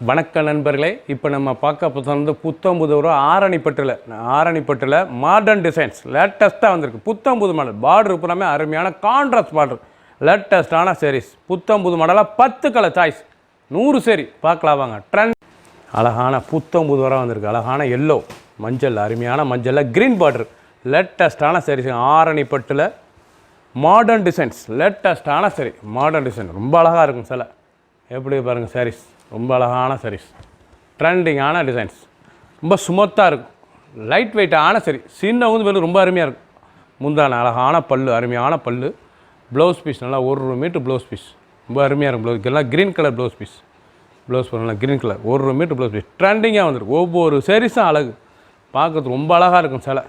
வணக்க நண்பர்களே, இப்போ நம்ம பார்க்க வந்து புத்தம்புது ஒரு ஆரணிப்பட்டில் மாடர்ன் டிசைன்ஸ் லேட்டஸ்ட்டாக வந்திருக்கு. புத்தம்புது மாடல் பார்டர் பூராமே அருமையான கான்ட்ராஸ்ட் பார்டர், லேட்டஸ்டான சாரீஸ். புத்தம்புது மாடலாக 10 கலர் சாய்ஸ், 100 சேரீ பார்க்கலாம் வாங்க. ட்ரெண்ட் அழகான புத்தம்புது வர வந்திருக்கு. அழகான எல்லோ மஞ்சள், அருமையான மஞ்சளில் க்ரீன் பார்டர், லேட்டஸ்டான சாரீஸ். ஆரணிப்பட்டில் மாடர்ன் டிசைன்ஸ், லேட்டஸ்டான சாரீ. மாடர்ன் டிசைன் ரொம்ப அழகாக இருக்கும். சில எப்படி பாருங்கள் சாரீஸ், ரொம்ப அழகான சாரீஸ், ட்ரெண்டிங்கான டிசைன்ஸ், ரொம்ப ஸ்மூத்தாக இருக்கும். லைட் வெயிட்டான சரி, சின்ன வந்து ரொம்ப அருமையாக இருக்கும். முந்தான அழகான பல்லு, அருமையான பல்லு. ப்ளவுஸ் பீஸ் நல்லா 1 மீட்டர் ப்ளவுஸ் பீஸ், ரொம்ப அருமையாக இருக்கும். ப்ளவுஸ் எல்லாம் green colour blouse piece. Blouse நல்லா green colour 1 metre blouse piece, ட்ரெண்டிங்காக வந்துருக்கு. ஒவ்வொரு சாரீஸும் அழகு, பார்க்குறதுக்கு ரொம்ப அழகாக இருக்கும். சில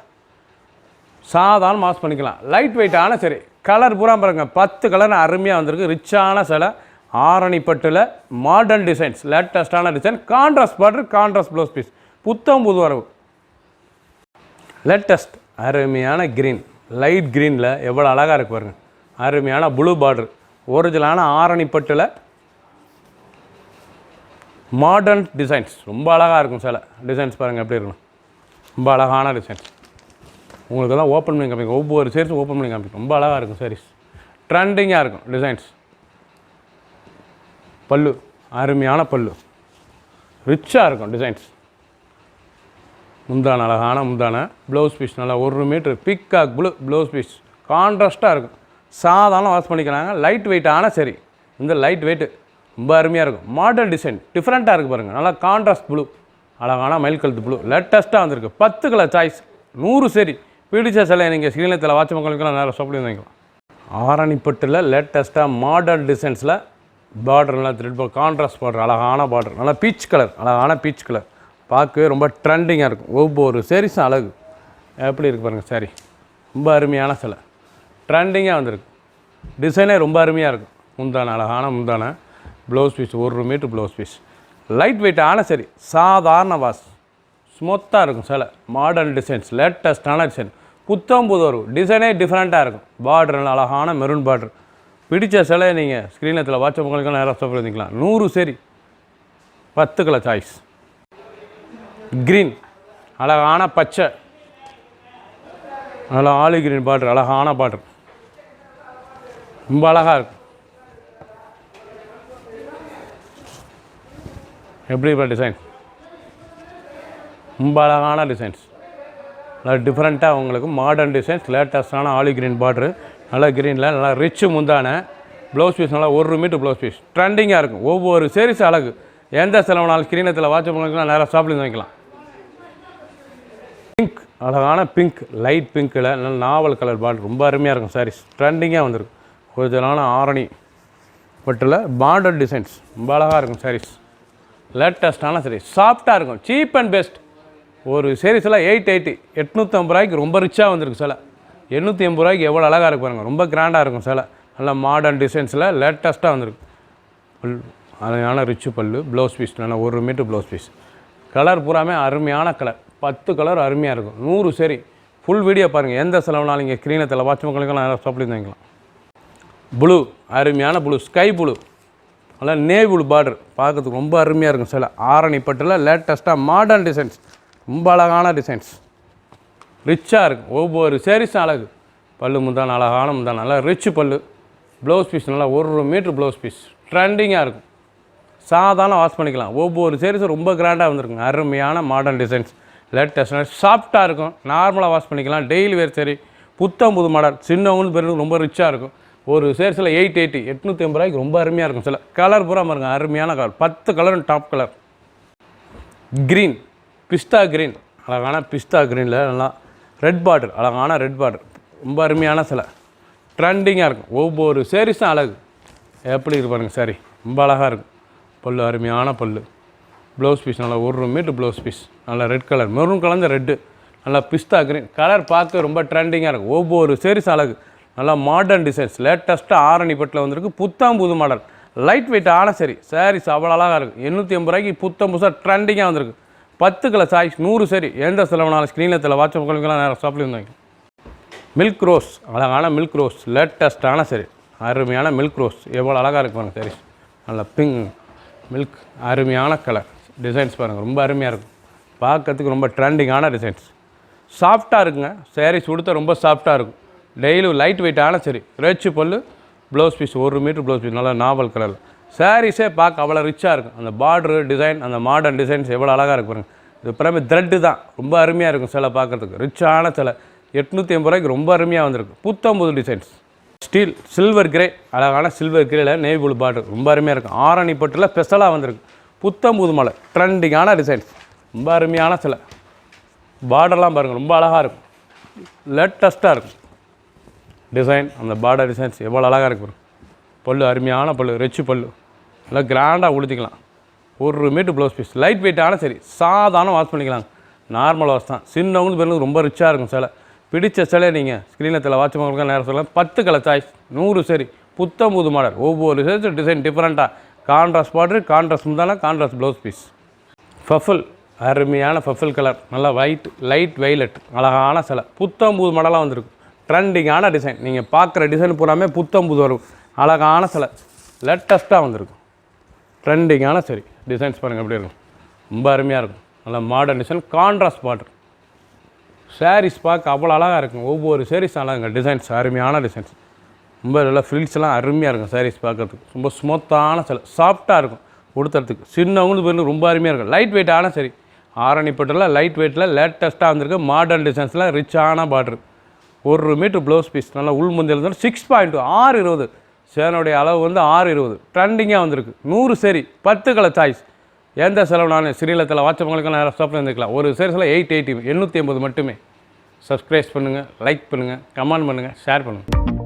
சாதாரண மாஸ் பண்ணிக்கலாம். லைட் வெயிட்டான சரி, கலர் பூரா பாருங்கள் 10 கலர் அருமையாக வந்திருக்கு. ரிச்சான சில ஆரணிப்பட்டில் மாடர்ன் டிசைன்ஸ், லேட்டஸ்டான design, contrast border, contrast blouse piece, புத்தம் புது வரவு. லேட்டஸ்ட் அருமையான க்ரீன், லைட் க்ரீனில் எவ்வளோ அழகாக இருக்கு பாருங்கள். அருமையான ப்ளூ பார்டர், ஒரிஜினலான ஆரணிப்பட்டில் மாடர்ன் டிசைன்ஸ், ரொம்ப அழகாக இருக்கும். சில டிசைன்ஸ் பாருங்கள் எப்படி இருக்கணும், ரொம்ப அழகான டிசைன்ஸ். உங்களுக்கு தான் ஓப்பன் பண்ணி காமிக்கும், ஒவ்வொரு சீரிஸும் ஓப்பன் பண்ணி காமிக்கும். ரொம்ப அழகாக இருக்கும் சாரீஸ், ட்ரெண்டிங்காக இருக்கும் டிசைன்ஸ். பல்லு அருமையான பல்லு, ரிச்சாக இருக்கும் டிசைன்ஸ். முந்தான அழகான முந்தான, ப்ளவுஸ் பீஸ் நல்லா 1 metre peacock blue blouse piece, கான்ட்ராஸ்ட்டாக இருக்கும். சாதாரண வாஷ் பண்ணிக்கிறாங்க. லைட் வெயிட்டான சரி, இந்த லைட் வெயிட்டு ரொம்ப அருமையாக இருக்கும். மாடர்ன் டிசைன் டிஃப்ரெண்ட்டாக இருக்குது பாருங்கள். நல்லா கான்ட்ராஸ்ட் ப்ளூ, அழகான மயில் கழுத்து ப்ளூ, லேட்டஸ்ட்டாக வந்திருக்கு. 10 கலர் சாய்ஸ், 100 சரி. பிடிச்ச சிலை நீங்கள் ஸ்ரீலத்தில் வாட்ச் மக்களுக்கெல்லாம் நேரம் சாப்பிட்டு வாங்கிக்கலாம். ஆரணிப்பட்டில் லேட்டஸ்ட்டாக மாடர்ன் டிசைன்ஸில் பார்டர்லாம் த்ரெட் கான்ட்ராஸ்ட் பார்டர், அழகான பார்டர், நல்லா பீச் கலர், அழகான பீச் கலர், பார்க்கவே ரொம்ப ட்ரெண்டிங்காக இருக்கும். ஒவ்வொரு சாரீஸும் அழகு, எப்படி இருக்குது பாருங்கள் சாரீ. ரொம்ப அருமையான சிலை, ட்ரெண்டிங்காக வந்திருக்கு. டிசைனே ரொம்ப அருமையாக இருக்கும். முந்தான அழகான முந்தான, blouse piece 1 metre blouse piece, light வெயிட்டான சரி, சாதாரண வாஷ், ஸ்மூத்தாக இருக்கும். சிலை மாடர்ன் டிசைன்ஸ், லேட்டஸ்டான டிசைன், புத்தம் புது வரும். டிசைனே டிஃப்ரெண்ட்டாக இருக்கும். பார்டர் அழகான மெரூன் பார்டர். பிடிச்ச சிலை நீங்கள் ஸ்க்ரீனத்தில் வாட்ஸ்அப் மக்களுக்கெல்லாம் நேராக சாப்பிட்டு வந்துக்கலாம். 100 சரி, 10 கலர் சாய்ஸ். க்ரீன் அழகான பச்சை, நல்லா ஆலி க்ரீன் பார்டர், அழகான பார்டர், ரொம்ப அழகாக இருக்கும். எப்படி டிசைன், ரொம்ப அழகான டிசைன்ஸ், நல்லா டிஃப்ரெண்ட்டாக உங்களுக்கு மாடர்ன் டிசைன்ஸ், லேட்டஸ்டான ஆலி க்ரீன் பார்டரு, நல்லா க்ரீனில் நல்லா ரிச்சு முந்தான, ப்ளவுஸ் பீஸ் நல்லா 1 மீட்டர் ப்ளவுஸ் பீஸ், ட்ரெண்டிங்காக இருக்கும். ஒவ்வொரு சீரிஸ் அழகு. எந்த செலவுனாலும் ஸ்க்ரீனத்தில் வாட்ச் பண்ணிக்கலாம், நேராக சாப்பிட்டு வைக்கலாம். பிங்க் அழகான பிங்க், லைட் பிங்க்கில் நல்ல நாவல் கலர் பார்டர், ரொம்ப அருமையாக இருக்கும் சாரீஸ், ட்ரெண்டிங்காக வந்திருக்கு. ஒரிஜினலான ஆரணி பட்டில் பார்டர் டிசைன்ஸ், ரொம்ப அழகாக இருக்கும் சாரீஸ், லேட்டஸ்டான சாரீஸ், சாஃப்டாக இருக்கும். Cheap and best. ஒரு சீரிஸில் 880, 850 ரூபாய்க்கு ரொம்ப ரிச்சாக வந்திருக்கு. சில 880 ரூபாய்க்கு எவ்வளோ அழகாக இருக்கு பாருங்கள். ரொம்ப கிராண்டாக இருக்கும். சில நல்லா மாடர்ன் டிசைன்ஸில் லேட்டஸ்ட்டாக வந்திருக்கு. அருமையான ரிச்சு பல்லு, ப்ளவுஸ் பீஸ் நல்லா 1 மீட்டர் ப்ளவுஸ் பீஸ், கலர் பூராமே அருமையான கலர், 10 கலர் அருமையாக இருக்கும். 100 சரி. ஃபுல் வீடியோ பாருங்கள். எந்த செலவுனாலும் நீங்கள் ஸ்க்ரீனத்தில் வாட்ச் மக்களுக்கெல்லாம் நல்லா சாப்பிட்டு வாங்கிக்கலாம். ப்ளூ அருமையான ப்ளூ, ஸ்கை ப்ளூ, நல்லா நேவி ப்ளூ பார்டர், பார்க்கறதுக்கு ரொம்ப அருமையாக இருக்கும். சில ஆரணிப்பட்டில் லேட்டஸ்ட்டாக மாடர்ன் டிசைன்ஸ், ரொம்ப அழகான டிசைன்ஸ், ரிச்சாக இருக்கும். ஒவ்வொரு சாரீஸும் அழகு. பல்லு முந்தான அழகான முந்தான, நல்லா ரிச்சு பல்லு. ப்ளவுஸ் பீஸ் நல்லா 1 மீட்டர் ப்ளவுஸ் பீஸ், ட்ரெண்டிங்காக இருக்கும். சாதாரண வாஷ் பண்ணிக்கலாம். ஒவ்வொரு சாரீஸும் ரொம்ப கிராண்டாக வந்திருக்குங்க. அருமையான மாடர்ன் டிசைன்ஸ், லேட்டஸ்ட், சாஃப்டாக இருக்கும். நார்மலாக வாஷ் பண்ணிக்கலாம். டெய்லி வேர் சரி, புத்தம் புது மாடல், சின்னவங்க பேருக்கு ரொம்ப ரிச்சாக இருக்கும். ஒரு சாரீஸில் 880, 850 ரூபாய்க்கு ரொம்ப அருமையாக இருக்கும். சில கலர் பூரா பாருங்க, அருமையான கலர், 10 கலரும் டாப் கலர். க்ரீன் பிஸ்தா க்ரீன், அழகான பிஸ்தா க்ரீனில் நல்லா ரெட் பார்டர், அழகான ரெட் பார்டர், ரொம்ப அருமையான சிலை, ட்ரெண்டிங்காக இருக்கும். ஒவ்வொரு சாரீஸும் அழகு. எப்படி இருக்கு பாருங்கள் சாரி, ரொம்ப அழகாக இருக்கும். பல்லு அருமையான பல்லு, ப்ளவுஸ் பீஸ் நல்லா 1 மீட்டர் ப்ளவுஸ் பீஸ், நல்லா ரெட் கலர், மெரூன் கலந்த ரெட்டு, நல்லா பிஸ்தா க்ரீன் கலர், பார்க்க ரொம்ப ட்ரெண்டிங்காக இருக்கும். ஒவ்வொரு சாரீஸ் அழகு. நல்லா மாடர்ன் டிசைன்ஸ், லேட்டஸ்ட்டாக ஆரணிப்பட்டில் வந்திருக்கு. புத்தம் புது மாடல், லைட் வெயிட்டான சரி, சாரீஸ் அவ்வளோ அழகாக இருக்கும். 850 ரூபாய்க்கு புத்தம் புதுசாக ட்ரெண்டிங்காக வந்திருக்கு. 10 கலர் சாய்ஸ், 100 சரி. எந்த செலவுனாலும் ஸ்க்ரீனத்தில் வாட்ஸ்அப் மக்களுக்கெல்லாம் நேரம் சாப்பிட்டு இருந்தாங்க. மில்க் ரோஸ் அழகான மில்க் ரோஸ், லேட்டஸ்ட்டான சரி, அருமையான மில்க் ரோஸ், எவ்வளோ அழகாக இருக்கு பாருங்கள் சாரீஸ். நல்லா பிங்க் மில்க் அருமையான கலர் டிசைன்ஸ் பாருங்கள், ரொம்ப அருமையாக இருக்கும். பார்க்கறதுக்கு ரொம்ப ட்ரெண்டிங்கான டிசைன்ஸ். சாஃப்டாக இருக்குங்க. சாரீஸ் உடுத்த ரொம்ப சாஃப்டாக இருக்கும். டெய்லி லைட் வெயிட்டான சரி. ரிச் பல்லு, blouse piece 1 metre blouse piece, நல்லா நாவல் கலரில். சாரீஸே பார்க்க அவ்வளோ ரிச்சாக இருக்கும். அந்த பார்டரு டிசைன், அந்த மாடர்ன் டிசைன்ஸ் எவ்வளோ அழகாக இருக்கு பாருங்கள். இது பிறகு த்ரெட்டு தான், ரொம்ப அருமையாக இருக்கும். சிலை பார்க்குறதுக்கு ரிச்சான சிலை. 850 ரூபாய்க்கு ரொம்ப அருமையாக வந்திருக்கு. புத்தம்புது டிசைன்ஸ். ஸ்டீல் சில்வர் கிரே, அழகான சில்வர் கிரேல நேவி ப்ளூ பார்டர், ரொம்ப அருமையாக இருக்கும். ஆரணி பட்டில் ஸ்பெஷலாக வந்திருக்கு. புத்தம்புது மலை, ட்ரெண்டிங்கான டிசைன்ஸ், ரொம்ப அருமையான சிலை. பார்டர்லாம் பாருங்கள், ரொம்ப அழகாக இருக்கும். லேட்டஸ்ட்டாக இருக்கும் டிசைன். அந்த பார்டர் டிசைன்ஸ் எவ்வளோ அழகாக இருக்கு. பல்லு அருமையான பல்லு, ரிச்சு பல்லு, நல்லா கிராண்டாக உடுத்திக்கலாம். 1 மீட்டர் ப்ளவுஸ் பீஸ், லைட் வெயிட்டான சரி. சாதாரண வாஷ் பண்ணிக்கலாங்க, நார்மல் வாஷ் தான். சின்னவங்க பேருக்கு ரொம்ப ரிச்சாக இருக்கும் சிலை. பிடிச்ச சிலை நீங்கள் ஸ்க்ரீனில் வாட்ச் பண்ணுறதுக்கு நேரம் சொல்லலாம். 10 கலர் சாய்ஸ், 100 சரி. புத்தம்புது மாடல், ஒவ்வொரு சைஸு டிசைன் டிஃப்ரெண்ட்டாக. கான்ட்ராஸ்ட் பார்டர், கான்ட்ராஸ்ட் முந்தான, கான்ட்ராஸ்ட் ப்ளவுஸ் பீஸ். ஃபஃபில் அருமையான ஃபஃபில் கலர், நல்லா லைட் வைலட், அழகான சிலை. புத்தம்புது மாடலாக வந்திருக்கு. ட்ரெண்டிங்கான டிசைன். நீங்கள் பார்க்குற டிசைன் பூராமே புத்தம்புது வரும். அழகான சிலை, லேட்டஸ்ட்டாக வந்திருக்கும். ட்ரெண்டிங்கான சரி. டிசைன்ஸ் பாருங்கள் எப்படி இருக்கும், ரொம்ப அருமையாக இருக்கும். நல்லா modern design, contrast border. Saris பார்க்க அவ்வளோ அழகாக இருக்கும். ஒவ்வொரு சாரீஸ் அழகாங்க. டிசைன்ஸ் அருமையான டிசைன்ஸ், ரொம்ப நல்லா ஃப்ரில்ஸ்லாம் அருமையாக இருக்கும். சாரீஸ் பார்க்குறதுக்கு ரொம்ப ஸ்மூத்தான சிலை, சாஃப்டாக இருக்கும் உடுத்துறதுக்கு. சின்னவங்க பேருக்கு ரொம்ப அருமையாக இருக்கும். லைட் வெயிட்டான சரி. ஆரணி பட்டில் லைட் வெயிட்டில் லேட்டஸ்ட்டாக வந்திருக்கு. மாடர்ன் டிசைன்ஸில் ரிச்சான பார்டர். 1 மீட்டர் ப்ளவுஸ் பீஸ், நல்லா உள்முந்தியில் இருந்தாலும் 6.2 620. சேனுடைய அளவு வந்து 620. ட்ரெண்டிங்காக வந்திருக்கு. 100 சரி, 10 கலர் சாய்ஸ். எந்த செலவுனாலும் ஸ்ரீலத்தில் வாட்சவங்களுக்கு நேரம் ஸ்டாப்பில் இருந்துக்கலாம். ஒரு சேரீஸில் 880 850 மட்டுமே. சப்ஸ்கிரைப் பண்ணுங்கள், லைக் பண்ணுங்கள், கமெண்ட் பண்ணுங்கள், ஷேர் பண்ணுங்கள்.